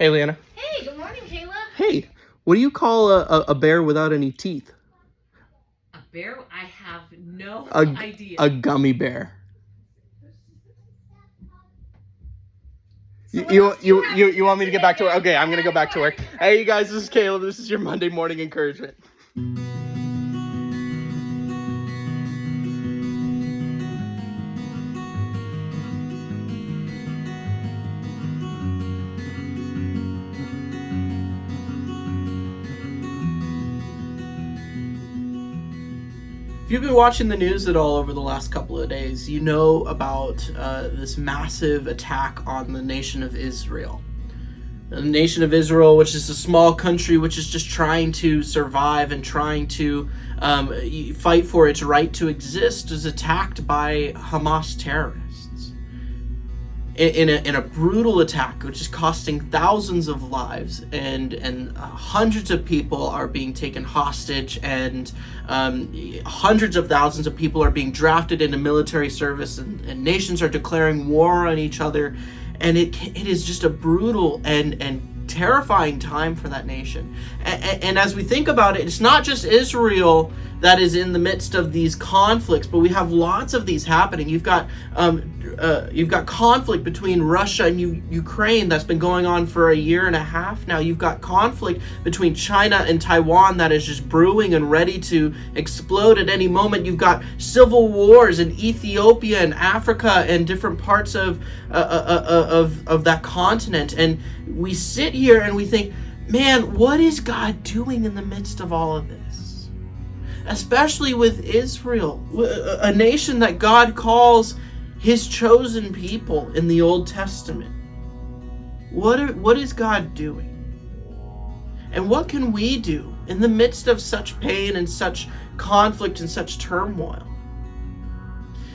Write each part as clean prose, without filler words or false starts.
Hey, Leanna. Hey, good morning, Caleb. Hey, what do you call a bear without any teeth? A bear? I have no A idea. a gummy bear. So what else do you have You want me to get back to work? Okay, I'm gonna go back to work. Yeah. Hey, you guys, this is Caleb. This is your Monday morning encouragement. If you've been watching the news at all over the last couple of days, you know about this massive attack on the nation of Israel. The nation of Israel, which is a small country which is just trying to survive and trying to fight for its right to exist, is attacked by Hamas terrorists in a brutal attack, which is costing thousands of lives, and hundreds of people are being taken hostage, and hundreds of thousands of people are being drafted into military service, and nations are declaring war on each other. And it is just a brutal and terrifying time for that nation. And as we think about it, it's not just Israel that is in the midst of these conflicts, but we have lots of these happening. You've got conflict between Russia and Ukraine that's been going on for a year and a half now. You've got conflict between China and Taiwan that is just brewing and ready to explode at any moment. You've got civil wars in Ethiopia and Africa and different parts of that continent. And we sit here and we think, man, what is God doing in the midst of all of this? Especially with Israel, a nation that God calls his chosen people in the Old Testament. What is God doing? And what can we do in the midst of such pain and such conflict and such turmoil?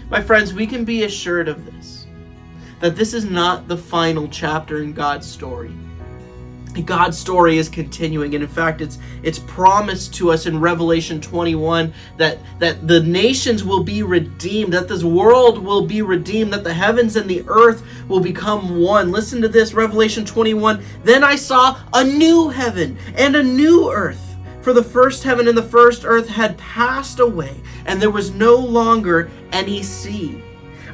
My friends, we can be assured of this, that this is not the final chapter in God's story. God's story is continuing, and in fact, it's promised to us in Revelation 21 that the nations will be redeemed, that this world will be redeemed, that the heavens and the earth will become one. Listen to this, Revelation 21. Then I saw a new heaven and a new earth, for the first heaven and the first earth had passed away, and there was no longer any sea.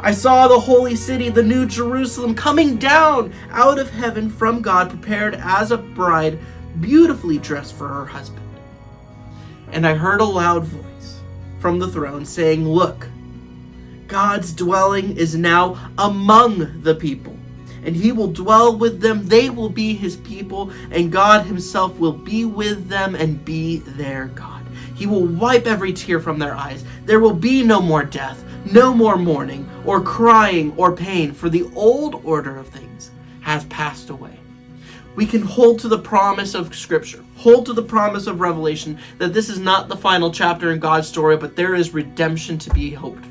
I saw the holy city, the new Jerusalem, coming down out of heaven from God, prepared as a bride, beautifully dressed for her husband. And I heard a loud voice from the throne saying, "Look, God's dwelling is now among the people, and he will dwell with them. They will be his people, and God himself will be with them and be their God. He will wipe every tear from their eyes. There will be no more death, no more mourning, or crying, or pain, for the old order of things has passed away." We can hold to the promise of Scripture, hold to the promise of Revelation, that this is not the final chapter in God's story, but there is redemption to be hoped for.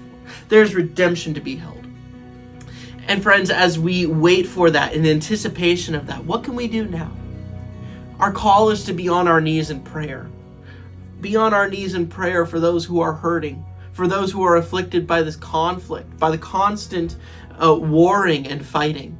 There's redemption to be held. And friends, as we wait for that, in anticipation of that, what can we do now? Our call is to be on our knees in prayer. Be on our knees in prayer for those who are hurting, for those who are afflicted by this conflict, by the constant warring and fighting.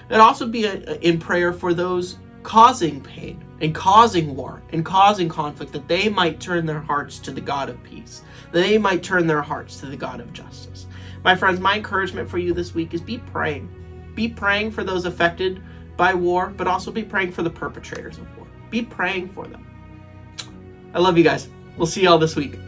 And also be in prayer for those causing pain and causing war and causing conflict, that they might turn their hearts to the God of peace, that they might turn their hearts to the God of justice. My friends, my encouragement for you this week is be praying. Be praying for those affected by war, but also be praying for the perpetrators of war. Be praying for them. I love you guys. We'll see y'all this week.